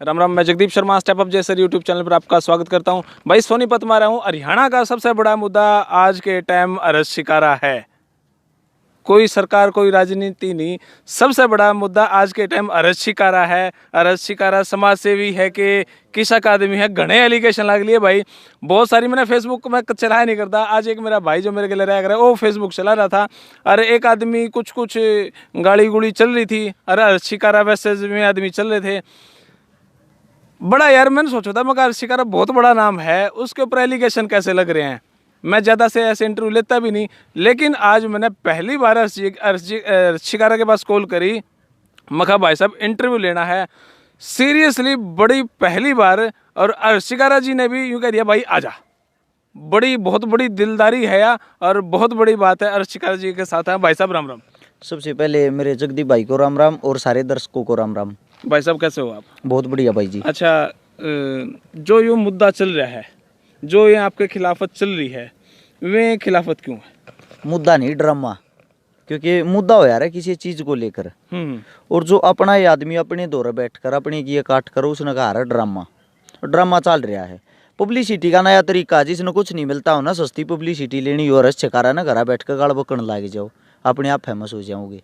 राम राम। मैं Jagdeep Sharma step up जैसर YouTube channel पर आपका स्वागत करता हूं। भाई सोनीपत में आ रहा हूं। हरियाणा का सबसे बड़ा मुद्दा आज के टाइम अरज शिकारा है। कोई सरकार कोई राजनीति नहीं, सबसे बड़ा मुद्दा आज के टाइम अरज शिकारा है। अरज शिकारा समाज सेवी है कि कृषक आदमी है। घने एलिगेशन लग लिए भाई, बहुत सारी। मैंने फेसबुक में चलाया नहीं करता। आज एक मेरा भाई जो मेरे के लिए रह रहा है वो फेसबुक चला रहा था। अरे एक आदमी कुछ गाड़ी गुड़ी चल रही थी। अरे अरज शिकारा वैसे में आदमी चल रहे थे। बड़ा यार मैंने सोचा था मगर शिकारा बहुत बड़ा नाम है, उसके ऊपर एलिगेशन कैसे लग रहे हैं। मैं ज़्यादा से ऐसे इंटरव्यू लेता भी नहीं, लेकिन आज मैंने पहली बार शिकारा के पास कॉल करी। मखा भाई साहब इंटरव्यू लेना है सीरियसली, बड़ी पहली बार। और शिकारा जी ने भी यूँ कह दिया भाई आजा। बहुत बड़ी दिलदारी है यार, और बहुत बड़ी बात है। शिकारा जी के साथ है भाई साहब। राम राम। सबसे पहले मेरे जगदीप भाई को राम राम और सारे दर्शकों को राम राम। भाई साहब कैसे हो आप? बहुत बढ़िया भाई जी। अच्छा, जो ये मुद्दा चल रहा है, जो ये आपके खिलाफत चल रही है, वे खिलाफत क्यों है? मुद्दा नहीं, ड्रामा। क्योंकि मुद्दा हो यार है किसी चीज को लेकर, और जो अपना ये आदमी अपने दौरे बैठकर अपने की काट कर उसने कहा है ड्रामा चल रहा है। पब्लिसिटी का नया तरीका, जिसने कुछ नहीं मिलता हो ना, सस्ती पब्लिसिटी लेनी हो, रस छकारा ना घर बैठ कर गाड़ बकन लाग जाओ, अपने आप फेमस हो जाओगे।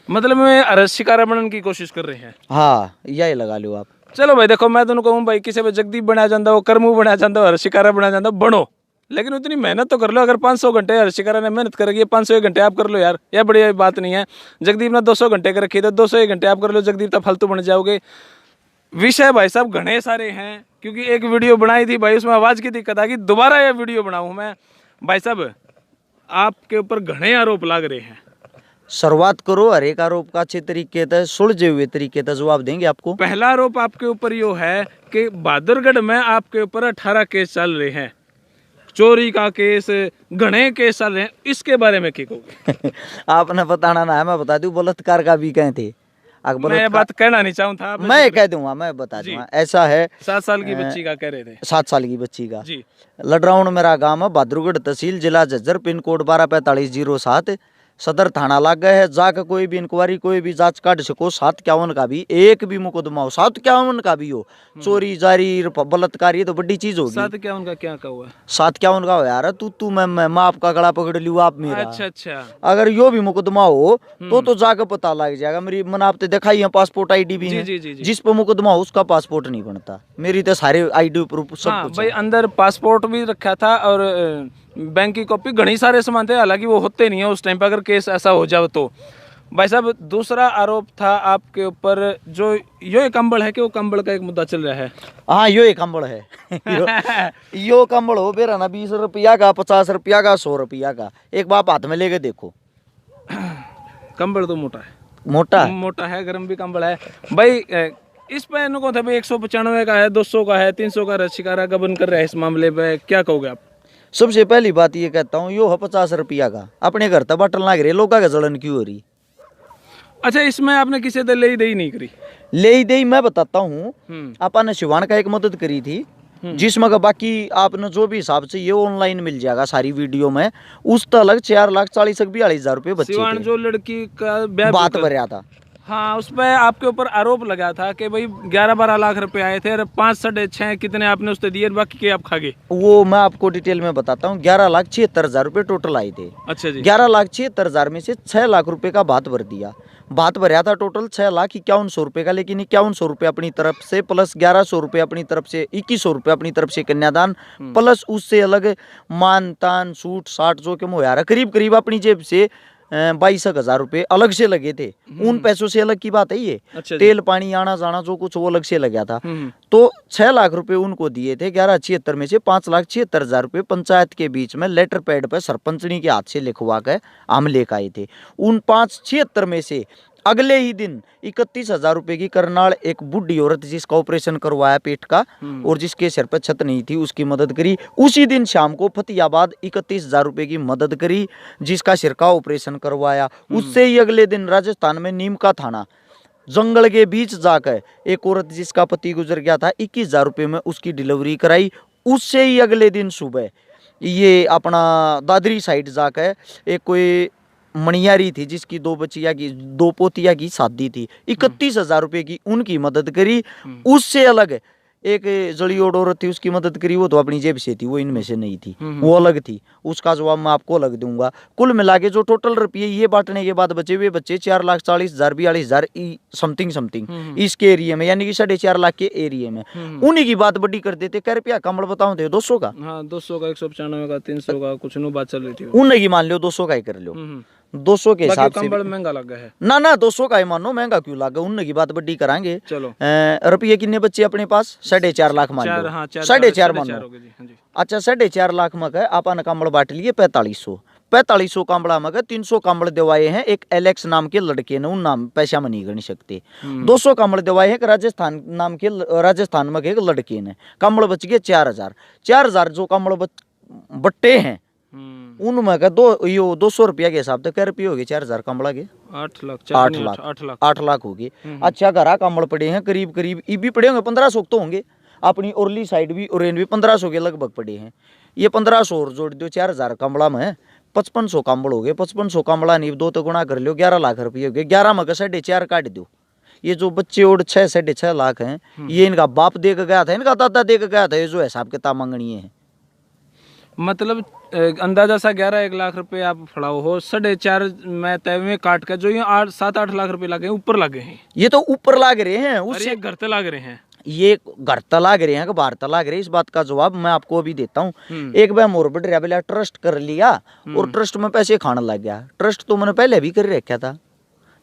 मतलब में अरज शिकारा बनने की कोशिश कर रहे हैं। हाँ, यही लगा लो आप। चलो भाई देखो, मैं तुमको कहूँ भाई, किसी पे जगदीप बनाया जाता हो, करमू बनाया जाता हो, अरज शिकारा बनाया जाता हो, बनो। लेकिन उतनी मेहनत तो कर लो। अगर 500 घंटे अरज शिकारा ने मेहनत करेगी, 501 घंटे आप कर लो यार, यह बड़ी बात नहीं है। जगदीप ने 200 घंटे कर रखी, तो 201 घंटे आप कर लो। जगदीप तो फालतू बन जाओगे। विषय भाई साहब घने सारे हैं, क्योंकि एक वीडियो बनाई थी भाई, उसमें आवाज़ की दिक्कत आ गई। दोबारा यह वीडियो बनाऊँ मैं। भाई साहब आपके ऊपर घने आरोप लग रहे हैं। शुरुआत करो, हर एक आरोप का अच्छे तरीके से सुलझे हुए तरीके से जवाब देंगे आपको। पहला आरोप आपके ऊपर यो है कि बहादुरगढ़ में आपके ऊपर 18 केस चल रहे हैं, चोरी का केस, घने केस चल रहे हैं। इसके बारे में क्या कहोगे? आपने बताना ना है, मैं बता दूं। बलात्कार का भी कहे थे। मैं ये बात कहना नहीं चाहूँ था, मैं कह दूंगा, मैं बता दूंगा। ऐसा है, 7 साल की बच्ची का कह रहे थे। 7 साल की बच्ची का जी। लडराउंड मेरा गांव है, बहादुरगढ़ तहसील, जिला झज्जर, पिन कोड 124507, सदर थाना लाग गए है। जाकर कोई भी इंक्वायरी, कोई भी जांच काट सको। 751 का भी एक भी मुकदमा हो, 751 का भी हो, चोरी जारी बलात्कार, ये तो बड़ी चीज होगी। 751 का क्या कहा हुआ? 751 का हो यार, तू मैं आपका गला पकड़ लियो, आप मेरा। अच्छा। अगर यो भी मुकदमा हो तो जाकर पता लग जाएगा। मेरी मन आपने देखा ही है, पासपोर्ट आईडी भी है। जी। जिस पर मुकदमा हो उसका पासपोर्ट नहीं बनता। मेरी तो सारे आईडी प्रूफ सब कुछ भाई है। अंदर पासपोर्ट भी रखा था और बैंक की कॉपी, घनी सारे सामान थे। हालांकि वो होते नहीं है उस टाइम पे, अगर केस ऐसा हो जाए तो। भाई साहब दूसरा आरोप था आपके ऊपर, जो यो कंबल है कि वो कंबल का एक मुद्दा चल रहा है। हाँ, यो एक कंबल है। यो कंबल हो बेरा ना 20 रुपया का, 50 रुपया का, 100 रुपया का। एक बाप हाथ में लेके देखो। कंबल तो मोटा है, गर्म भी कंबल है भाई। इस पे इनको था भाई 195 का है, 200 का है, 300 का अरज शिकारा का बन कर रहा है। इस मामले पे क्या कहोगे आप? सबसे पहली बात ये कहता हूँ, यो है 50 रुपया का। अपने घर तक बाटल लाग रहे, लोग का जलन क्यों हो रही? अच्छा, इसमें आपने किसी से ले दे नहीं करी? ले दे मैं बताता हूँ। आपा ने शिवान का एक मदद करी थी, जिसमें का बाकी आपने जो भी हिसाब से ये ऑनलाइन मिल जाएगा सारी वीडियो में। उस तो अलग 4,40,42,000 रुपये बच्चे शिवान जो लड़की का बात भरया था। हाँ, उस पर आपके ऊपर आरोप लगा था कि भाई 11-12 लाख रुपए आए थे और 5 साढ़े 6 कितने आपने उससे दिए, बाकी के आप खा गए। वो मैं आपको डिटेल में बताता हूँ। 11,76,000 रुपये टोटल आए थे। अच्छा जी। 11,76,000 में से 6 लाख रुपए का बात भर दिया। बात भरया था टोटल 6,51,100 रुपये का, लेकिन 5100 रुपये अपनी तरफ से प्लस 1100 रुपये अपनी तरफ से, 2100 रुपये अपनी तरफ से कन्यादान, प्लस उससे अलग मान तान सूट साट जो कि मुहैया करीब अपनी जेब से 22,000 रुपये अलग से लगे थे। उन पैसों से अलग की बात है ये। अच्छा, तेल पानी आना जाना जो कुछ वो अलग से लगा था। तो 6 लाख रुपए उनको दिए थे। 11,76,000 में से 5,76,000 रुपये पंचायत के बीच में लेटर पैड पर सरपंचनी के हाथ से लिखवा कर हम लेकर आए थे। उन 5,76,000 में से अगले ही दिन 31,000 रुपये की करनाल एक बुढ़ी औरत, जिसका ऑपरेशन करवाया पेट का और जिसके सिर पर छत नहीं थी, उसकी मदद करी। उसी दिन शाम को फतेहाबाद 31,000 रुपये की मदद करी, जिसका सिर का ऑपरेशन करवाया। उससे ही अगले दिन राजस्थान में नीम का थाना जंगल के बीच जाकर एक औरत जिसका पति गुजर गया था, 21,000 रुपये में उसकी डिलीवरी कराई। उससे ही अगले दिन सुबह ये अपना दादरी साइड जाकर एक कोई मणियारी थी जिसकी 2 बच्चियां की 2 पोतिया की शादी थी, 31,000 रुपए की उनकी मदद करी। उससे अलग एक जड़ियोड़ औरत थी, उसकी मदद करी, वो तो अपनी जेब से थी, वो इनमें से नहीं थी, वो अलग थी, उसका जवाब मैं आपको अलग दूंगा। कुल मिला के जो टोटल रुपये ये बांटने के बाद बचे हुए बच्चे 4,40,000 42,000 समथिंग इसके एरिया में, यानी कि 4.5 लाख के एरिया में। उन्हीं की बात बड़ी कर देते, क्या रुपया कमल बताऊं दे 200 का, हाँ 200 का, 195 का, 300 का, कुछ नु बात चल रही थी। उन्हीं की मान लो 200 का ही कर लो, 200 के हिसाब से कंबल महंगा लग गया है ना 200 का ही मानो, महंगा क्यों लागे, उन्हीं की बात बड्डी करांगे। चलो रुपये कितने बच्चे अपने पास, 4.5 लाख मान लो, 4.5 मान लो। अच्छा 4.5 लाख में कहे अपन कमल बांट लिए 4500 कांबड़ा में 300 कांबड़ दिवाए हैं एक एलेक्स नाम के लड़के ने, उन नाम पैसा में नहीं गण सकते। 200 कांबड़ दिवाए हैं राजस्थान नाम के, राजस्थान में एक लड़के ने, कांबड़ बच गए 4,000 जो कांबड़ बट्टे हैं उनमें का 200 रुपया के हिसाब से क्या रुपये हो गए, 4,000 कांबड़ा के 8 लाख हो गए। अच्छा घरा कांबड़ पड़े हैं करीब ये भी पड़े होंगे 1500 तो होंगे, अपनी उरली साइड भी और भी 1500 के लगभग पड़े हैं। ये 1500 और जोड़ दो 4,000 कांबड़ा में 5500 कांबड़ हो गए, 5500 कांबड़ा नहीं 2 तो गुणा कर लो 11 लाख रुपये हो गए। 11 में 4.5 काट दो, ये जो बच्चे और 6.5 लाख हैं ये इनका बाप दे के गया था, इनका दादा दे के गया था, ये जो हिसाब किताब मांगनी है। मतलब अंदाजा सा 1 लाख रुपए आप फड़ाओ हो, 4.5 में तय में काट कर जो ये 7-8 लाख रुपए लगे ऊपर लगे हैं, ये तो ऊपर लाग रहे हैं, उससे घर तक लाग रहे हैं, ये घर तलाग रहे हैं कि बाहर तलाग रहे हैं, इस बात का जवाब मैं आपको अभी देता हूँ। एक बार मोर बढ़िया ट्रस्ट कर लिया और ट्रस्ट में पैसे खाने लग गया। ट्रस्ट तो मैंने पहले भी कर रखा था,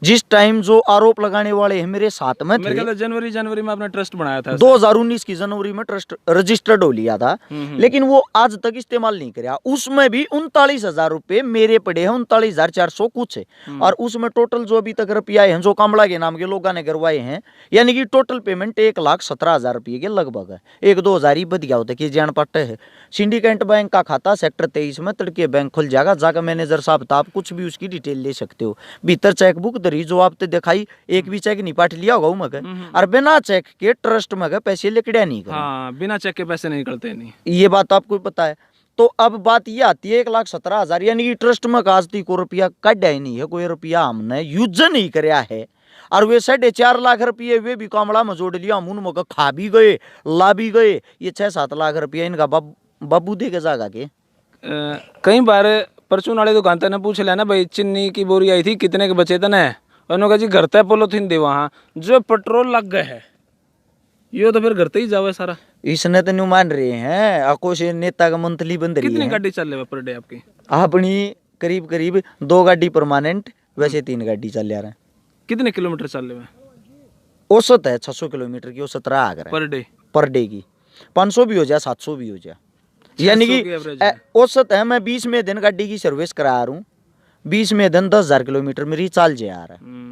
जिस टाइम जो आरोप लगाने वाले हैं मेरे साथ में थे, जनवरी में आपने ट्रस्ट बनाया था, 2019 की जनवरी में ट्रस्ट रजिस्टर्ड हो लिया था, लेकिन वो आज तक इस्तेमाल नहीं किया। उसमें भी 39,000 रुपए मेरे पड़े हैं, 39,400 कुछ है, और उसमें टोटल जो अभी तक रुपया है जो कामड़ा के नाम के लोगों ने करवाए हैं, यानी कि टोटल पेमेंट 1,17,000 रुपये के लगभग है। 1-2 हज़ार ही बद गया होता कि जान पाटे है। सिंडिकेट बैंक का खाता सेक्टर 23 में तड़के बैंक खुल जाएगा, जाकर मैनेजर साहब था, आप कुछ भी उसकी डिटेल ले सकते हो। भीतर चेकबुक जो आपने दिखाई, एक भी चेक नहीं पाट लिया होगा मगर, और बिना चेक के ट्रस्ट में पैसे लेकड़िया नहीं कर, हाँ, बिना चेक के पैसे नहीं निकलते नहीं, ये बात आपको पता है। तो अब बात ये आती है 1,17,000 यानी कि ट्रस्ट में काजती को रुपया काटा ही नहीं है, कोई रुपया हमने यूज नहीं कराया है, और वे 4.5 लाख रुपये वे भी कामड़ा में जोड़ लिया, हम उनमें खा भी गए ला भी गए। ये 6-7 लाख रुपया इनका बाबू दे के जागा के। कई बार परचून वाले दुकान ने पूछ लिया ना भाई चीनी की बोरी आई थी कितने के बचे थे ना, उन्होंने कहा जी घर तय पोलोथीन दे, वहाँ जो पेट्रोल लग गए है ये तो फिर घर ही जावे सारा। इसने तो नहीं मान रहे हैं, अकोश नेता का मंथली बंद रही है। कितनी गाड़ी चल रही है पर डे आपकी? अपनी करीब 2 गाड़ी परमानेंट, वैसे 3 गाड़ी चल रहा है। कितने किलोमीटर चल रहे हैं? औसत है 600 किलोमीटर की औसत रहा पर डे की, 500 भी हो जाए 700 भी हो जाए, यानी कि औसत है। मैं 20 में दिन गाड़ी की सर्विस करा रहा हूँ, 20 में दिन 10,000 किलोमीटर मेरी चाल जा रहा है।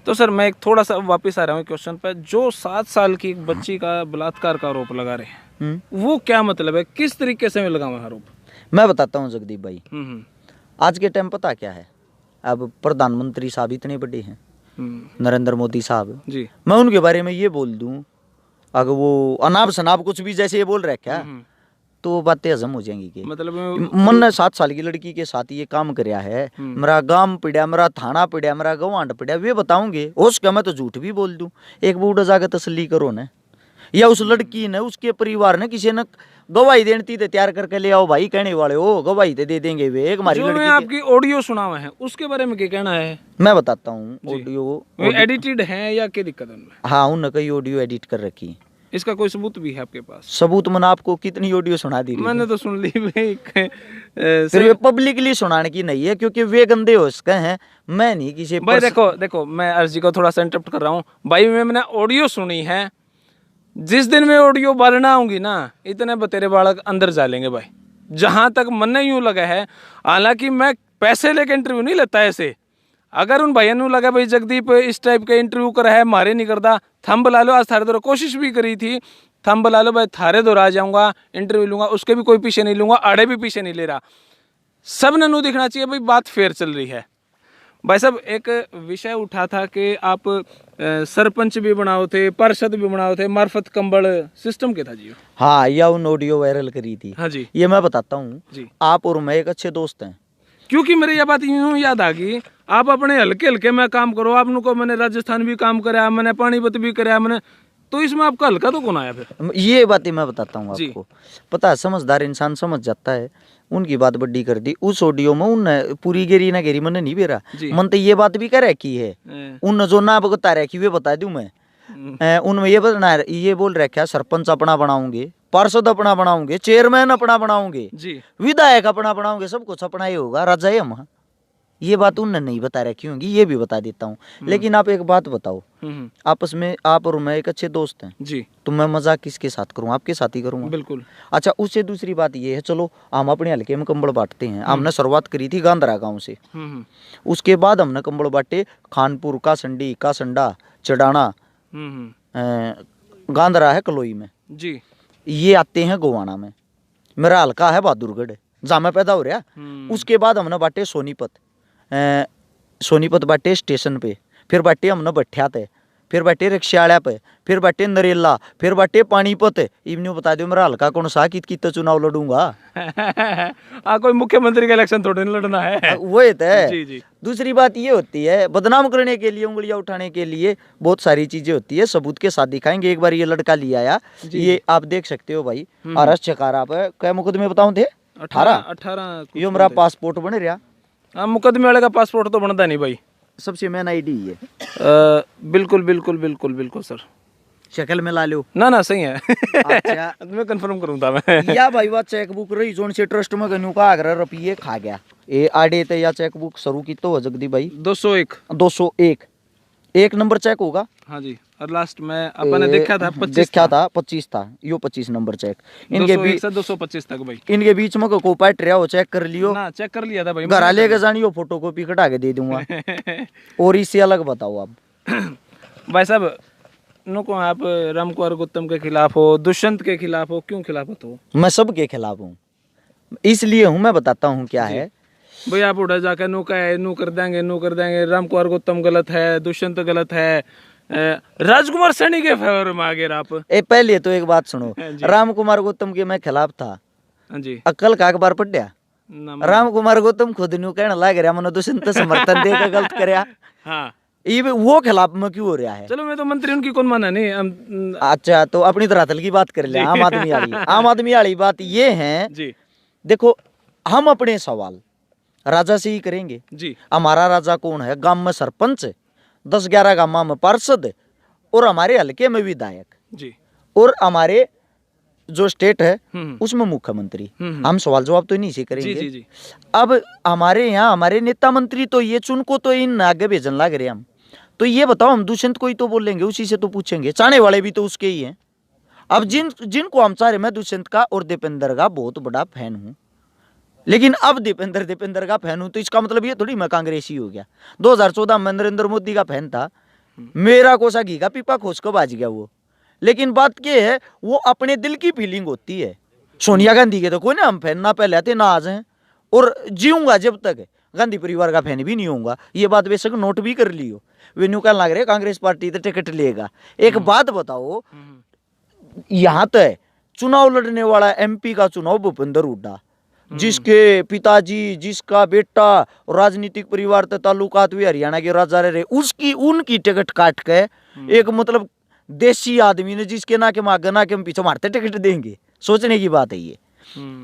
तो सर मैं एक थोड़ा सा वापस आ रहा हूँ क्वेश्चन पर, जो 7 साल की एक बच्ची का बलात्कार का आरोप लगा रहे हैं वो क्या मतलब है, किस तरीके से लगा हुआ आरोप? मैं बताता हूँ जगदीप भाई। आज के टाइम पता क्या है, अब प्रधानमंत्री साहब इतने बड़े हैं, नरेंद्र मोदी साहब जी, मैं उनके बारे में ये बोल दूं, अगर वो अनाप शनाप कुछ भी जैसे ये बोल रहे क्या तो बातें हजम हो जाएंगी कि मतलब मन ने 7 साल की लड़की के साथ ये काम कराया है, मेरा गांव पड़ा, मेरा थाना पड़ा, मेरा गवांड पड़ा, वे बताऊंगे उसका मैं तो झूठ भी बोल दूं। एक बूढ़ा जाकर तसल्ली करो ना, या उस लड़की ने उसके परिवार ने किसी ने गवाही देनी थी तैयार करके ले आओ भाई, कहने वाले हो गवाही दे देंगे वे। एक हमारी लड़की आपकी ऑडियो सुना हुआ है उसके बारे में क्या कहना है? मैं बताता हूँ। ऑडियो एडिटेड है या क्या दिक्कत है उनमें? हाँ, उन्होंने कई ऑडियो एडिट कर रखी। इसका कोई सबूत भी है आपके पास? सबूत मैंने आपको कितनी ऑडियो सुना दी? मैंने तो सुन ली भाई। फिर वे पब्लिकली सुनाने की नहीं है क्योंकि वे गंदे हो सके हैं, मैं नहीं किसी भाई। देखो मैं अर्जी को थोड़ा सा इंटरप्ट कर रहा हूँ भाई, मैंने ऑडियो सुनी है, जिस दिन मैं ऑडियो बालना आऊंगी ना इतने बतेरे बालक अंदर जा लेंगे भाई। जहां तक मन यूं लगा है, हालांकि मैं पैसे लेके इंटरव्यू नहीं लेता ऐसे, अगर उन भाइयों ने लगा भाई जगदीप इस टाइप का इंटरव्यू कर है मारे नहीं करता, थंब बुला लो, आज थारे दौरा कोशिश भी करी थी, थंब बुला लो भाई, थारे दौरा आ जाऊंगा, इंटरव्यू लूंगा, उसके भी कोई पीछे नहीं लूंगा, आड़े भी पीछे नहीं ले रहा, सब ने नू दिखना चाहिए भाई बात फेयर चल रही है। भाई साहब एक विषय उठा था कि आप सरपंच भी बनाओ थे, पार्षद भी बनाओ थे, मार्फत कंबल सिस्टम के था जी? हाँ, या उन ऑडियो वायरल करी थी। हाँ जी, ये मैं बताता हूँ। आप और मैं एक अच्छे दोस्त हैं, क्योंकि मेरी ये बात यूं याद आ गई, आप अपने हल्के हल्के में काम करो, आपने को मैंने राजस्थान भी काम कराया, मैंने पानीपत भी कराया मैंने, तो इसमें आपका हल्का तो कौन आया फिर? ये बातें मैं बताता हूँ जी। आपको। पता है, समझदार इंसान समझ जाता है। उनकी बात बड्डी कर दी उस ऑडियो में, उन पूरी गेरी ना गेरी मन नहीं बेरा, जी। मन तो ये बात भी कह रखी है, उन जो ना बता रखी वे बता दूं मैं। उनमें ये बता, ये बोल रखा सरपंच अपना बनाऊंगे, पार्षद अपना बनाऊंगे, चेयरमैन अपना बनाऊंगे, जी। विधायक अपना बनाऊंगे, सब कुछ अपना ही होगा, राजा ही हम। ये बात उनने नहीं बता रखी होंगी, ये भी बता देता हूँ। लेकिन आप एक बात बताओ, आपस में आप और मैं एक अच्छे दोस्त हैं जी। तो मैं मजाक किसके साथ करूँ? आपके साथ ही करूँगा। बिल्कुल। अच्छा, उससे दूसरी बात ये है, चलो हम अपने हल्के में कंबल बांटते हैं। हमने शुरुआत करी थी गांधरा गांव से, उसके बाद हमने कंबल बांटे खानपुर, कासंडी, कासंडा, चढ़ाना, गांधरा है कलोई में जी। ये आते हैं गोवाना में। मेरा हल्का है बहादुरगढ़, जहाँ मैं पैदा हो रहा। उसके बाद हमने बांटे सोनीपत, सोनीपत बांटे स्टेशन पे, फिर बांटे हमने भट्ठ्यात है, फिर बांटे रिक्शाड़ा पे, फिर बांटे नरेला, फिर बांटे पानीपत। इवनी बता दो मेरा हल्का कौन सा, कित चुनाव लड़ूंगा। कोई मुख्यमंत्री का इलेक्शन थोड़े नहीं लड़ना है। वो है। जी जी। दूसरी बात ये होती है, बदनाम करने के लिए, उंगलियां उठाने के लिए बहुत सारी चीजें होती है। सबूत के साथ दिखाएंगे। एक बार ये लड़का लिया आया, ये आप देख सकते हो भाई, अरेस्ट चकारा पे क्या मुकदमे बताऊं थे? 18। यो मेरा पासपोर्ट बन रहा। हाँ, मुकदमे वाले का पासपोर्ट तो बनता नहीं भाई, सबसे मेन आईडी है। बिल्कुल बिल्कुल बिल्कुल बिल्कुल सर, शक्ल में ला लो ना सही है। अच्छा मैं कंफर्म करूंगा मैं। या भाई बात चेकबुक रही जोन से ट्रस्ट में गन्यू का आगरा रुपये खा गया। ये आडे ते या चेकबुक शुरू की तो जगदी भाई 201 एक नंबर चेक होगा। हाँ जी, और लास्ट में अपन देखा था 25 था, यो 25 नंबर चेक। इनके बीच से 225 तक भाई, इनके बीच में को पार्ट रहा हो, चेक कर लियो ना, चेक कर लिया था भाई, घर लेके जानियो, फोटो कॉपी कटा के दे दूंगा। और इससे अलग बताओ आप भाई साहब, नुको आप राम कुमार गौतम के खिलाफ हो, दुष्यंत के खिलाफ हो, क्यों खिलाफ हो? मैं सबके खिलाफ हूँ, इसलिए हूँ। मैं बताता हूँ क्या है भाई। आप उड़ा जाकर नू कर देंगे, राम कुमार गौतम गलत है, दुष्यंत गलत है, राजकुमार सैनी के फेवर में आगे आप। पहले तो एक बात सुनो, राम कुमार गौतम के मैं खिलाफ था जी। अक्ल का अखबार पढ़िया। राम कुमार गौतम खुद न्यू कहने लग रहा मैंने दुष्यंत समर्थन देकर गलत करया। हाँ, ये वो खिलाफ में क्यों हो रहा है? चलो मैं तो मंत्री उनकी कौन माना नहीं। अच्छा, तो अपनी धरातल की बात कर ले। आम आदमी वाली बात ये है जी। देखो, हम अपने सवाल राजा से ही करेंगे जी। हमारा राजा कौन है? गांव में सरपंच, 10-11 गांव में पार्षद, और हमारे हल्के में विधायक जी, और हमारे जो स्टेट है उसमें मुख्यमंत्री। हम सवाल जवाब तो इन्हीं से करेंगे। जी, जी, जी। अब हमारे यहाँ हमारे नेता मंत्री तो ये चुन को तो इन आगे भेजन लग रहे हम। तो ये बताओ, हम दुष्यंत को ही तो बोलेंगे, उसी से तो पूछेंगे, चाहने वाले भी तो उसके ही हैं। अब जिनको हम चाह रहे, मैं दुष्यंत का और दीपेंद्र का बहुत बड़ा फैन हूँ, लेकिन अब दीपेंद्र का फैन हूं तो इसका मतलब ये थोड़ी मैं कांग्रेसी हो गया। 2014 में नरेंद्र मोदी का फैन था, मेरा कोसा घी का पीपा खोज को बाज गया वो। लेकिन बात ये है, वो अपने दिल की फीलिंग होती है। सोनिया गांधी के तो कोई ना हम फैन ना पहले आते ना आज हैं, और जीऊंगा जब तक गांधी परिवार का फैन भी नहीं होऊंगा। ये बात बेशक नोट भी कर लियो। वे न्यू कहने लग रहे कांग्रेस पार्टी तो टिकट लेगा। एक बात बताओ, यहाँ तो चुनाव लड़ने वाला MP का चुनाव भूपेंद्र हुड्डा, जिसके पिताजी, जिसका बेटा राजनीतिक परिवार से ताल्लुकात हुए हरियाणा के राजा रहे, उसकी उनकी टिकट काट के एक मतलब देसी आदमी ने, जिसके ना के मागे ना के हम पीछे मारते टिकट देंगे। सोचने की बात है ये।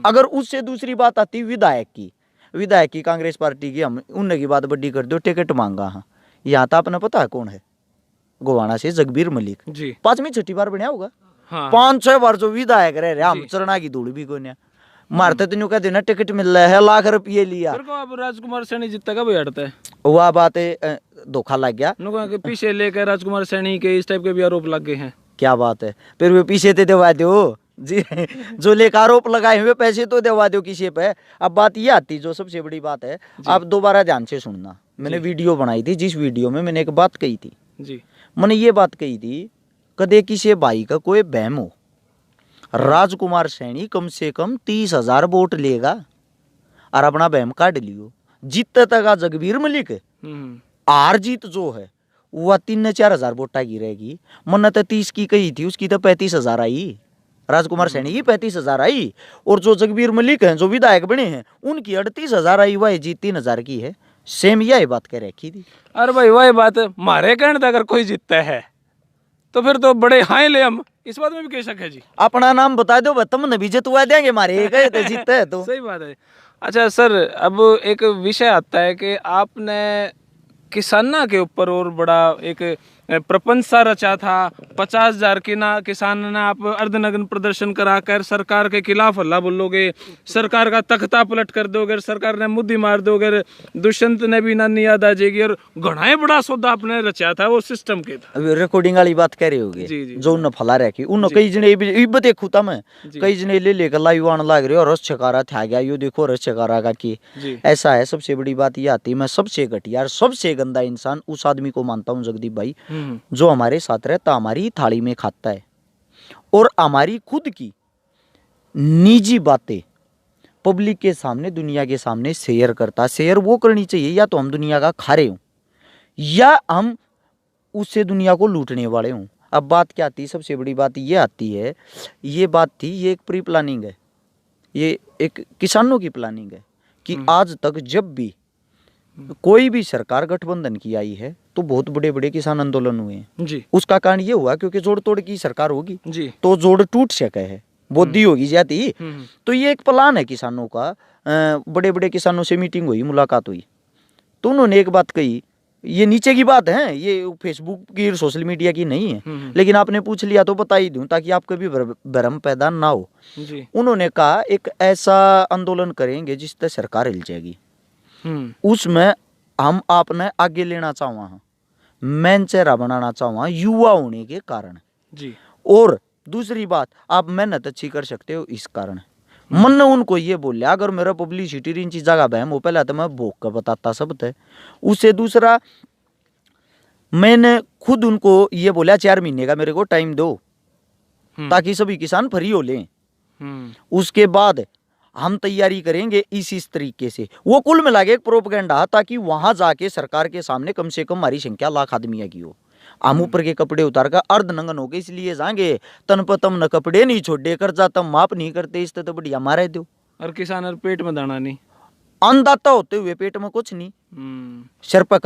अगर उससे दूसरी बात आती विधायक की कांग्रेस पार्टी की, हम उनने की बात बड्डी कर दो, टिकट मांगा। हाँ, यहाँ तो आपने पता है कौन है? गोवाना से जगबीर मलिक जी। 5वीं-6ठी बार बनया होगा। हाँ। 5-6 बार जो विधायक रह रहे, हम चरणा की धूल भी कोई मारते तो कह देना टिकट मिल रहा है, लाख रुपये लिया। अब राजकुमार सैनी जीतता भी हटता है, वह बात है, धोखा लग गया। पीछे लेकर राजकुमार सैनी के इस टाइप के भी आरोप लग गए हैं। क्या बात है, फिर वे पीछे तो दवा दो जी। जो लेकर आरोप लगाए हुए पैसे तो दवा दो किसी पे। अब बात ये आती, जो सबसे बड़ी बात है, आप दोबारा ध्यान से सुनना। मैंने वीडियो बनाई थी, जिस वीडियो में मैंने एक बात कही थी जी। मैंने ये बात कही थी, कदे किसी भाई का कोई बहम हो, राजकुमार सैनी कम से कम 30,000 वोट लेगा और अपना बहम काट लियो। जीतता तक जगबीर मलिक, हार जीत जो है वह 3-4 हजार वोटा की रहेगी। मन तो 30 की कही थी, उसकी तो 35,000 आई। राजकुमार सैनी की 35,000 आई, और जो जगबीर मलिक हैं जो विधायक बने हैं उनकी 38,000 आई, वह जीत 3,000 की है। सेम यही बात कह रखी थी। अरे भाई वही बात मारे कहने तक अगर कोई जीतता है तो फिर तो बड़े हाई ले हम, इस बात में भी कह सके जी। अपना नाम बता दो, तुम भी जितवा देंगे हमारे गए थे जीतते है तो। सही बात है। अच्छा सर, अब एक विषय आता है कि आपने किसाना के ऊपर और बड़ा एक प्रपंच सा रचा था। 50,000 किसान ने आप अर्धनग्न प्रदर्शन कराकर सरकार के खिलाफ हल्ला बोलोगे, सरकार का तख्ता पलट कर दोगे, सरकार ने मुद्दी मार दोगे, दुष्यंत ने भी नानी याद आ जाएगी, और घना ही बड़ा सौदा आपने रचा था वो सिस्टम के था। अभी रिकॉर्डिंग वाली बात कह रहे होगे जी, जी, जो उन फला रखी उन कई जने इब देखू था मैं, कई जने ले लेकर लाइव आने लग रहे और रस छकारा था गया, यो देखो रस छकारा का की ऐसा है। सबसे बड़ी बात ये आती है, मैं सबसे घटिया सबसे गंदा इंसान उस आदमी को मानता हूँ जगदीप भाई जो हमारे साथ रहता, हमारी थाली में खाता है और हमारी खुद की निजी बातें पब्लिक के सामने दुनिया के सामने शेयर करता। शेयर वो करनी चाहिए या तो हम दुनिया का खा रहे हों या हम उससे दुनिया को लूटने वाले हों। अब बात क्या आती है, सबसे बड़ी बात ये आती है, ये बात थी, ये एक प्री प्लानिंग है, ये एक किसानों की प्लानिंग है कि आज तक जब भी कोई भी सरकार गठबंधन की आई है तो बहुत बड़े बड़े किसान आंदोलन हुए हैं जी। उसका कारण ये हुआ क्योंकि जोड़ तोड़ की सरकार होगी जी। तो जोड़ टूट सके है, बुद्धि होगी जाती। तो ये एक प्लान है किसानों का। बड़े बड़े किसानों से मीटिंग हुई, मुलाकात हुई, तो उन्होंने एक बात कही, ये नीचे की बात है, ये फेसबुक की सोशल मीडिया की नहीं है, लेकिन आपने पूछ लिया तो बता ही दूं ताकि आपको भी भ्रम पैदा ना हो जी। उन्होंने कहा एक ऐसा आंदोलन करेंगे जिससे सरकार हिल जाएगी, उसमें हम आपने आगे लेना चाहवा हाँ, मैन चेहरा बनाना चाहवा युवा होने के कारण जी। और दूसरी बात आप मेहनत अच्छी कर सकते हो इस कारण। मन ने उनको ये बोलिया अगर मेरा पब्लिसिटी इन चीज़ा का बहम हो पहले तो मैं भोग कर बताता सब थे, उससे दूसरा मैंने खुद उनको ये बोला 4 महीने का मेरे को टाइम दो ताकि सभी किसान फ्री हो लें, उसके बाद हम तैयारी करेंगे इस तरीके से। वो कुल मिला के एक प्रोपेगेंडा ताकि वहां जाके सरकार के सामने कम से कम हमारी संख्या लाख आदमी की हो। हम ऊपर के कपड़े उतार कर अर्धनंगन हो गए इसलिए जाएंगे, तन पर तम न कपड़े नहीं छोड़े कर जाता माप नहीं करते इस तो बढ़िया मारे दो। और किसान और पेट में दाना नहीं, अन्नदाता होते हुए पेट में कुछ नहीं, सिर पर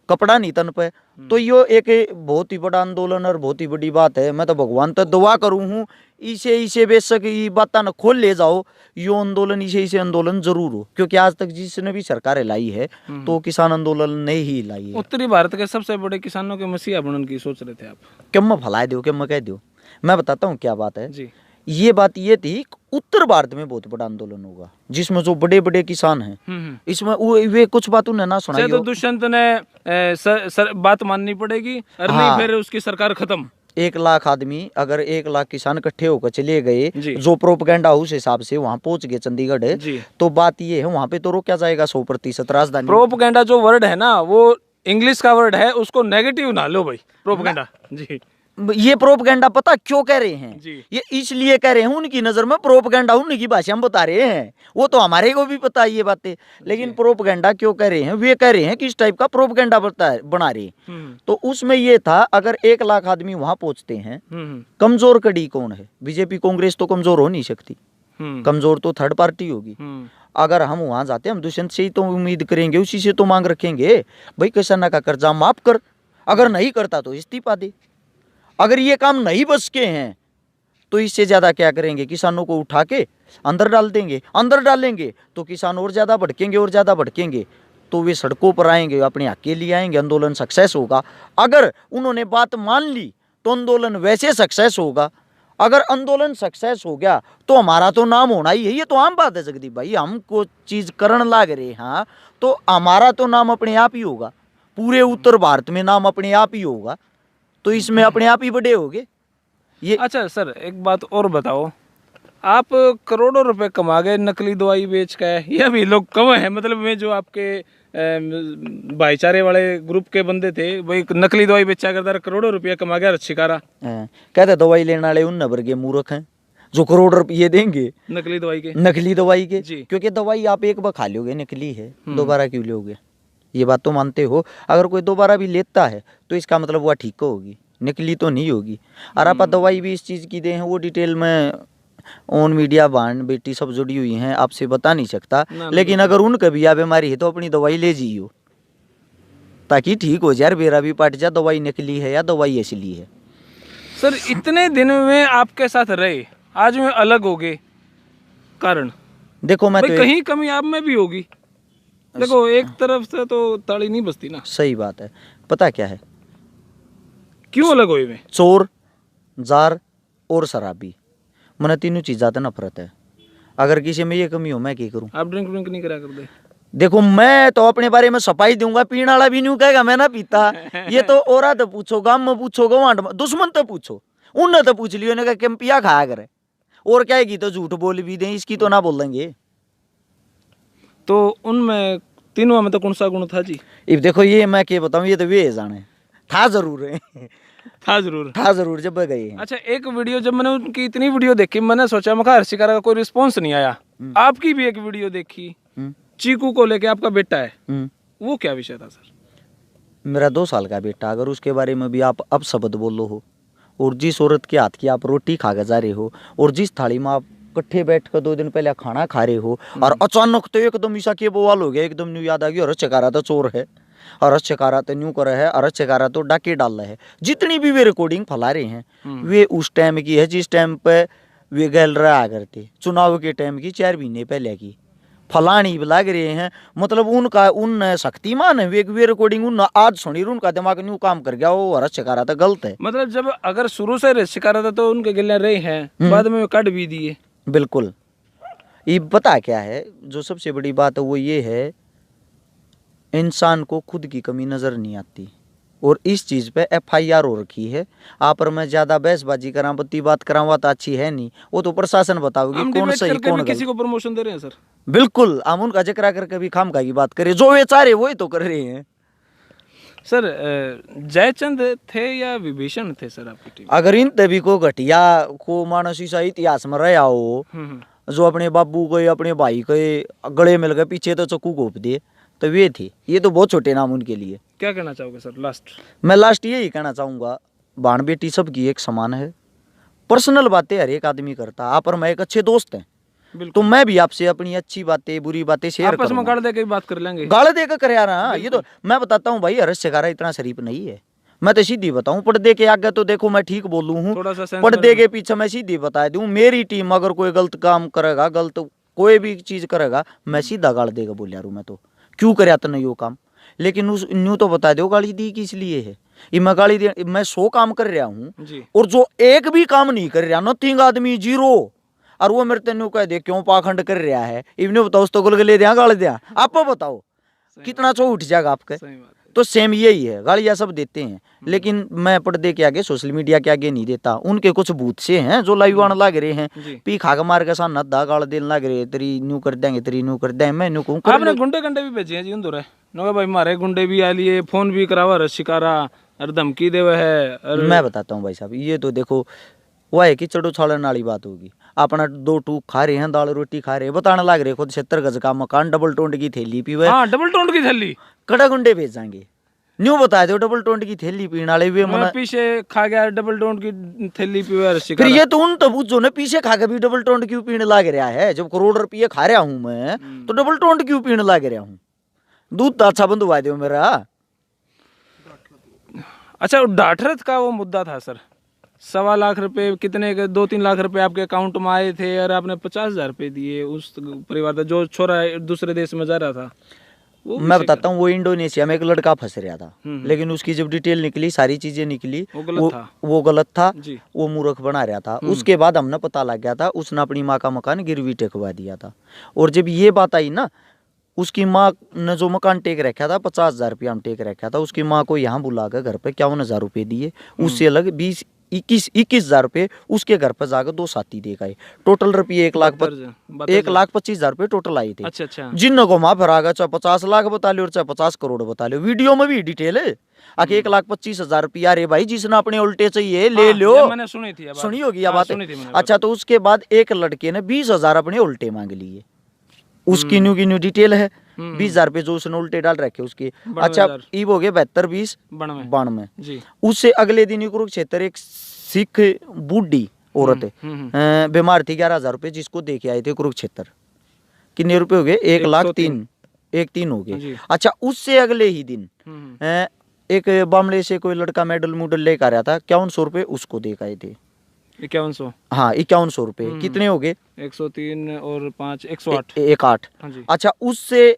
कपड़ा नहीं तन पे। तो यो एक बहुत ही बड़ा आंदोलन और बहुत ही बड़ी बात है। मैं तो भगवान तो दुआ करूँ हूँ इसे बेशक ये बात न खोल ले जाओ, यो आंदोलन इसे आंदोलन जरूर हो, क्योंकि आज तक जिसने भी सरकार लाई है तो किसान आंदोलन ने ही लाई है। उत्तरी भारत के सबसे बड़े किसानों के मसीहा बनने की सोच रहे थे आप, क्यों मैं फैला दो, क्यों मैं कह दो, मैं बताता हूँ क्या बात है जी। ये बात ये थी उत्तर भारत में बहुत बड़ा आंदोलन होगा जिसमें जो बड़े बड़े किसान हैं इसमें वे कुछ बात उन्हें ना सुनाई तो दुष्यंत ने बात माननी पड़ेगी और नहीं फिर उसकी सरकार खत्म। 1 लाख आदमी अगर 1 लाख किसान इकट्ठे होकर चले गए जो प्रोपेगेंडा उस हिसाब से वहां पहुंच गए चंडीगढ़ तो बात ये है वहां पे तो रोका जाएगा 100% राजधानी। प्रोपेगेंडा जो वर्ड है ना वो इंग्लिश का वर्ड है, उसको नेगेटिव ना लो भाई प्रोपेगेंडा जी। ये प्रोपेगेंडा पता क्यों कह रहे हैं जी। ये इसलिए कह रहे हैं उनकी नजर में प्रोपेगेंडा उनकी भाषा में बता रहे हैं, वो तो हमारे को भी पता है ये बातें, लेकिन प्रोपेगेंडा क्यों कह रहे हैं, वे कह रहे हैं कि इस टाइप का प्रोपेगेंडा बना रहे हैं। तो उसमें ये था अगर 1 लाख आदमी वहां पहुंचते हैं, कमजोर कड़ी कौन है, बीजेपी कांग्रेस तो कमजोर हो नहीं सकती, कमजोर तो थर्ड पार्टी होगी। अगर हम वहां जाते हम दुष्यंत से ही तो उम्मीद करेंगे, उसी से तो मांग रखेंगे भाई किसाना का कर्जा माफ कर, अगर नहीं करता तो इस्तीफा दे। अगर ये काम नहीं बच के हैं तो इससे ज्यादा क्या करेंगे, किसानों को उठा के अंदर डाल देंगे, अंदर डालेंगे तो किसान और ज्यादा भड़केंगे और ज्यादा भड़केंगे तो वे सड़कों पर आएंगे, अपने हक के लिए आएंगे, आंदोलन सक्सेस होगा। अगर उन्होंने बात मान ली तो आंदोलन वैसे सक्सेस होगा, अगर आंदोलन सक्सेस हो गया तो हमारा तो नाम होना ही है। ये तो आम बात है जगदीप भाई, हम को चीज करण लाग रहे हैं तो हमारा तो नाम अपने आप ही होगा, पूरे उत्तर भारत में नाम अपने आप ही होगा, तो इसमें अपने आप ही बड़े होगे ये। अच्छा सर एक बात और बताओ, आप करोड़ों रुपए कमा गए नकली दवाई बेच के, यह भी लोग कम है, मतलब में जो आपके भाईचारे वाले ग्रुप के बंदे थे वही नकली दवाई बेचा करता, करोड़ों रुपया कमा गया रच्छिकारा। कहते दवाई लेने वाले उन नंबर के मूर्ख हैं जो करोड़ रुपये देंगे नकली दवाई के क्योंकि दवाई आप एक बार खा लोगे नकली है, दोबारा क्यों लोगे, ये बात तो मानते हो। अगर कोई दोबारा भी लेता है तो इसका मतलब वह ठीक होगी, निकली तो नहीं होगी। और आप दवाई भी इस चीज़ की दे हैं, वो डिटेल में ऑन मीडिया बहन बेटी सब जुड़ी हुई हैं, आपसे बता नहीं सकता। लेकिन अगर उनका भी यह बीमारी है तो अपनी दवाई ले जियो, ताकि ठीक हो जाए, बेरा भी पट जाए दवाई नकली है या दवाई असली है। सर इतने दिन में आपके साथ रहे, आज में अलग हो गए, कारण देखो मैं भाई तो कहीं कमी आप में भी होगी। देखो एक तरफ से तो ताली नहीं बजती ना। सही बात है। पता क्या है, क्यों अलग हुए वे? चोर, जार और शराबी, मैंने तीनों चीज़ तो नफरत है। अगर किसी में ये कमी हो मैं क्या करूं? आप ड्रिंक नहीं करा करते? देखो मैं तो अपने बारे में सफाई दूंगा, पीने वाला भी नहीं कहेगा मैं ना पीता। ये तो औरा तो पूछो, गांव में पूछो, गवांड में, दुश्मन तो पूछो, उनने तो पूछ लियो ने कहा पिया खाया करे, और क्या है तो झूठ बोल भी दें, इसकी तो ना बोलेंगे। तो उनमें तीनों में तो कौन सा गुण था जी? अब देखो ये मैं क्या बताऊं, ये तो वे जाने था जरूर है। था जरूर, था जरूर जब गए हैं। अच्छा एक वीडियो जब मैंने उनकी इतनी वीडियो देखी, मैंने सोचा मैं हर शिकारा का कोई रिस्पॉन्स नहीं आया। आपकी भी एक वीडियो देखी चीकू को लेके, आपका बेटा है, वो क्या विषय था सर? मेरा 2 साल का बेटा, अगर उसके बारे में भी आप अब शब्द बोलो हो, और जिस औरत के हाथ की आप रोटी खा के जा रहे हो, और जिस थाली में आप इकट्ठे बैठ कर 2 दिन पहले खाना खा रहे हो, और अचानक तो एकदम ईसा के बोवाल हो गया, एकदम न्यू याद आ गई, अरे चकारा तो चोर है, अरे चकारा तो न्यू कर है, अरे चकारा तो डाके डाल रहा है। जितनी भी वे रिकॉर्डिंग फैला रहे हैं वे उस टाइम की है जिस टाइम पे वे गैल रहा करते, चुनाव के टाइम की 4 महीने पहले की फलानी लग रहे हैं। मतलब उनका उन शक्तिमान है वे रिकॉर्डिंग उन आज सुनी, उनका दिमाग न्यू काम कर गया, वो हर शिकारा था गलत है। मतलब जब अगर शुरू से शिकारा था तो उनके गिले रहे हैं, बाद में काट भी दिए। बिल्कुल। ये पता क्या है, जो सबसे बड़ी बात है वो ये है, इंसान को खुद की कमी नजर नहीं आती, और इस चीज़ पे FIR हो रखी है। आप और मैं ज़्यादा बहसबाजी करा, बत्ती बात करावा तो अच्छी है नहीं, वो तो प्रशासन बताओगे कौन सही कौन गलत। किसी को प्रमोशन दे रहे हैं सर? बिल्कुल, हम उनका जिक्र करके भी खामखा की बात करें, जो वे चाह रहे वही तो कर रहे हैं। सर जयचंद थे या विभीषण थे सर आपकी टीम? अगर इन तभी को घटिया को मानसी सा इतिहास में रहा हो, जो अपने बाबू को अपने भाई को गले मिल गए पीछे तो चक्कू घोप दिए, तो वे थे। ये तो बहुत छोटे नाम उनके लिए। क्या कहना चाहोगे सर लास्ट? मैं लास्ट यही कहना चाहूँगा, बाण बेटी सबकी एक समान है, पर्सनल बातें हर एक आदमी करता। आप और मैं एक अच्छे दोस्त हैं, तो मैं भी आपसे अपनी अच्छी बातें बुरी बातें शेयर आपस में गाड़ दे के बात कर लेंगे। गाड़ देकर कर यार। हाँ, ये तो मैं बताता हूँ भाई, हर्ष शिकारा इतना शरीफ नहीं है, मैं तो सीधी बताऊं। पर्दे के आगे तो देखो मैं ठीक बोलूं हूँ, पर्दे के पीछे मैं सीधी बता दूं। मेरी टीम अगर कोई गलत काम करेगा, गलत कोई भी चीज करेगा, मैं सीधा गाड़ देगा बोल यार मैं तो क्यों कर तो नहीं वो काम। लेकिन उस न्यू तो बता दो गाड़ी दी किस लिए है। ये मैं गाड़ी दे, मैं 100 काम कर रहा हूँ और जो एक भी काम नहीं कर रहा, नथिंग आदमी, जीरो, और वो मेरे तेन कह दे क्यों पाखंड कर रहा है, इवने बताओ तो गुलगले दिया गाड़ दिया, आप बताओ कितना चो उठ जाएगा आपके। तो सेम यही है, गालियाँ सब देते हैं, लेकिन मैं पर्दे के आगे सोशल मीडिया के आगे नहीं देता। उनके कुछ भूत से हैं जो लाइव आने लग रहे हैं, पी खा के मार के साथ नदा गाल देने लग रहे, तेरी न्यू कर देंगे, तेरी न्यू कर देंगे। मैं न्यू कहूँ आपने गुंडे घंटे भी भेजे हैं जी उन नो भाई, मारे गुंडे भी आ लिए, फोन भी करावा शिकारा और धमकी देवे है। मैं बताता हूँ भाई साहब, ये तो देखो वह है कि चढ़ो छाड़ने वाली बात होगी। अपना 2 टूक खा रहे हैं, दाल रोटी खा रहे हैं, बताने लग रहे खुद 70 गज का मकान, डबल टोंड की थैली पीवे। हाँ, डबल टोंड की थैली कड़ा गुंडे भेज जाएंगे, न्यू बता दो डबल टोंड की थैली पीने वाले वे मैं पीछे खा गया डबल टोंड की थैली पीवे। फिर ये तो उन तबूत जो ने पीछे खा के भी डबल टोंड क्यों पीने लग रहा है। जब करोड़ रुपये खा रहा हूं मैं तो डबल टोंड क्यों पीने लग रहा हूँ। दूध तो अच्छा बंधुआ दो मेरा। अच्छा, डाठरथ का वो मुद्दा था सर, 1.25 लाख रुपए, कितने 2-3 लाख रुपए आपके अकाउंट में आए थे और आपने 50,000 रुपए दिए उस परिवार का जो छोरा दूसरे देश में जा रहा था। मैं बताता हूँ, वो इंडोनेशिया में एक लड़का फंस रहा था, लेकिन उसकी जब डिटेल निकली, सारी चीजें निकली, वो गलत था, वो मूर्ख बना रहा था। उसके बाद हमने पता लग गया था, उसने अपनी माँ का मकान गिरवी टेकवा दिया था। और जब ये बात आई ना, उसकी माँ ने जो मकान टेक रखा था 50,000 रुपया हम टेक रखा था, उसकी माँ को यहाँ बुलाकर घर पे 51,000 रुपये दिए। उससे अलग 21,000 रुपये उसके घर पर जाकर 2 साथी दे गए। टोटल रुपये 1,25,000 रुपये टोटल आए थे। अच्छा। जिन को माँ भरा चाहे 50 लाख बता लो और चाहे 50 करोड़ बता लो, वीडियो में भी डिटेल है। आके 1,25,000 रुपया रे भाई, जिसने अपने उल्टे चाहिए ले लो। मैंने सुनी थी, सुनी होगी बात। अच्छा, तो उसके बाद एक लड़के ने 20,000 अपने उल्टे मांग लिए, उसकी न्यू की न्यू डिटेल है। 20,000 जो उसने उल्टे डाल रखे उसके। अच्छा 92,000। ईब हो गए 72 20 92 92। जी। उससे अगले दिन ही कुरुक्षेत्र एक सिख बूढ़ी औरत बीमार थी 11,000 रुपये जिसको दे के आए थे कुरुक्षेत्र। कितने रुपए हो गए? 1,03,000 1,03,000 हो जी। गए। अच्छा उससे अगले ही दिन एक बामले से कोई लड़का मेडल मुडल लेकर आया था 5100 रुपये उसको दे के आए थे। 5100। हाँ 5100 रुपये। कितने हो गए? 103 और 5 108। 108। हाँ जी। अच्छा उससे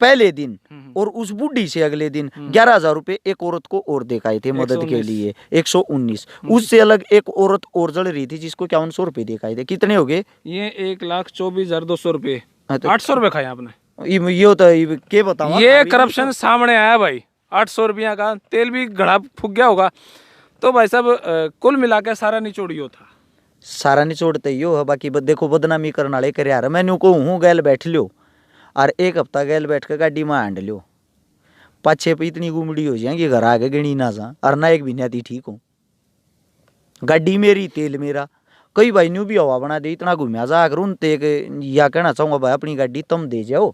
पहले दिन और उस बूढ़ी से अगले दिन 11,000 रुपये एक औरत को और दे के आए थे मदद के लिए 119। उससे अलग एक औरत और जल रही थी जिसको 5100 रुपये दे के आए थे। कितने हो गए? ये 1,24,200 रुपये। हाँ, तो 800 रुपये खाए आपने। ये होता है क्या बताऊं? ये करप्शन सामने आया भाई। 800 रुपया का तेल भी घड़ा फूक गया होगा। तो भाई साहब कुल मिला के सारा निचोड़ियो था। सारा निचोड़ते ही हो। बाकी देखो बदनामी करने वाले करे यार। मैंने को हूँ गैल बैठ लियो और एक हफ्ता गैल बैठ के गाड़ी में हांड लियो पाछे पे इतनी गुमड़ी हो जाएंगी घर आके गिनी ना जा और ना एक भी नहीं ठीक हो। गाड़ी मेरी तेल मेरा। कई भाई न्यू भी हवा बना दे इतना घूमया जा कर उनते या कहना चाहूंगा भाई अपनी गाड़ी तुम दे जाओ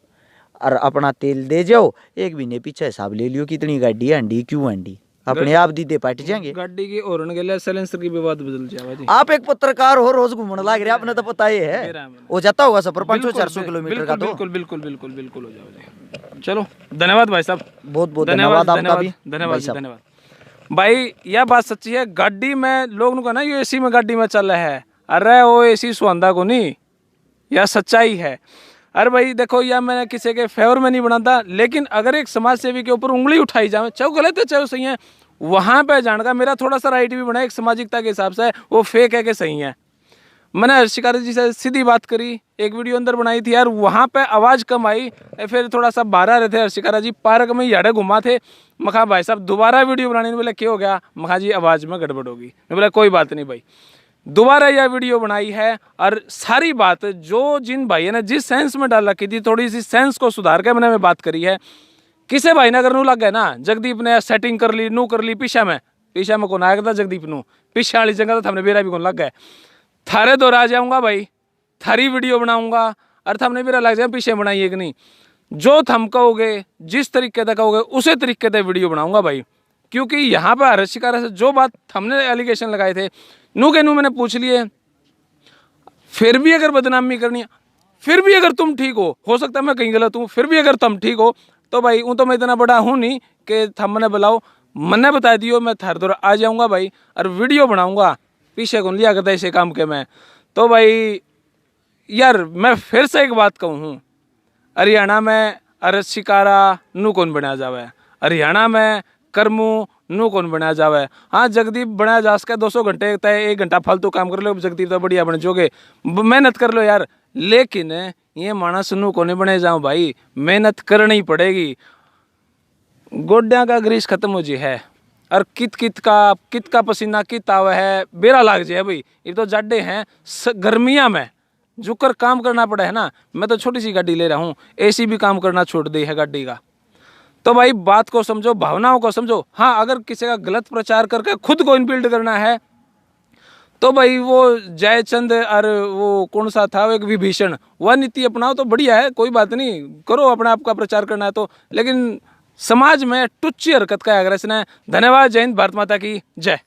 और अपना तेल दे जाओ। एक महीने पीछे हिसाब ले लियो कितनी गाड़ी हांडी क्यों हांडी अपने आप दीदे पाट जाएंगे। गाड़ी की हॉर्न के लिए साइलेंसर की भी बात बदल जाए। आप एक पत्रकार हो रोज घूमने लग रहे आपने तो पता ही है। हो जाता होगा सफर 500-400 किलोमीटर का। तो बिल्कुल बिल्कुल बिल्कुल बिल्कुल हो जाओ। चलो धन्यवाद भाई साहब। बहुत बहुत धन्यवाद आपका भी। धन्यवाद भाई। यह बात सच्ची है। गाड़ी में लोग ना ये एसी में गाड़ी में चल रहा है। अरे वो एसी सुहांदा को नहीं। यह सच्चाई है। अरे भाई देखो यह मैंने किसी के फेवर में नहीं बनाता लेकिन अगर एक समाज सेवी के ऊपर उंगली उठाई जाए चाहे गलत है चाहे सही है वहां पे जाने का मेरा थोड़ा सा राइट भी बना एक सामाजिकता के हिसाब से वो फेक है कि सही है। मैंने हर्षिकार जी से सीधी बात करी एक वीडियो अंदर बनाई थी यार वहां पे आवाज कम आई फिर थोड़ा सा बाहर रहे थे हर्षिकारा जी पार्क में याड़े घुमा थे। मखा भाई साहब दोबारा वीडियो बनाने ने बोले क्या हो गया? मखा जी आवाज में गड़बड़ होगी। मैं बोला कोई बात नहीं भाई दोबारा यह वीडियो बनाई है और सारी बात जो जिन भाइयों ने जिस सेंस में डाल रखी थी थोड़ी सी सेंस को सुधार के मैंने में बात करी है। किसे भाई ने अगर नू लग गए ना जगदीप ने सेटिंग कर ली नू कर ली पीछा में कौन आया था जगदीप नू पीछे वाली जगह तो हमने बेरा भी कौन लग गए थारे दौर आ जाऊंगा भाई थारी वीडियो बनाऊंगा और थमने बेरा लग जाए पीछे बनाइए कि नहीं जो थम कहोगे जिस तरीके से कहोगे उसी तरीके से वीडियो बनाऊंगा भाई। क्योंकि यहाँ पर हर्षिकारा से जो बात हमने एलिगेशन लगाए थे नू के नू मैंने पूछ लिए फिर भी अगर बदनामी करनी है फिर भी अगर तुम ठीक हो सकता है मैं कहीं गलत हूँ फिर भी अगर तुम ठीक हो तो भाई वो तो मैं इतना बड़ा हूँ नहीं कि थम मैंने बुलाओ मैंने बता दियो मैं थार दौर आ जाऊँगा भाई और वीडियो बनाऊँगा पीछे कौन लिया करता इसे काम के मैं। तो भाई यार मैं फिर से एक बात कहूँ हूँ हरियाणा में हर्षिकारा नू कौन बनाया जावे हरियाणा में कर्मू नू कौन बनाया जावे। हाँ जगदीप बनाया जा सके 200 घंटे तय 1 घंटा फालतू काम कर लो जगदीप तो बढ़िया बन जोगे मेहनत कर लो यार लेकिन ये मानस नू को नहीं बने जाऊँ भाई मेहनत करनी पड़ेगी। गोड्या का ग्रीस खत्म हो जी है और कित का पसीना कित आवा है बेरा लाग जाए भाई। ये तो जाडे हैं गर्मिया में झुककर काम करना पड़ा है ना। मैं तो छोटी सी गाड़ी ले रहा हूँ एसी भी काम करना छोड़ दी है गाड़ी का। तो भाई बात को समझो भावनाओं को समझो। हाँ अगर किसी का गलत प्रचार करके खुद को इनबिल्ड करना है तो भाई वो जयचंद और वो कौन सा था वो एक विभीषण वह नीति अपनाओ तो बढ़िया है कोई बात नहीं करो अपने आप का प्रचार करना है तो। लेकिन समाज में टुच्ची हरकत का अगर इसने धन्यवाद। जय हिंद भारत माता की जय।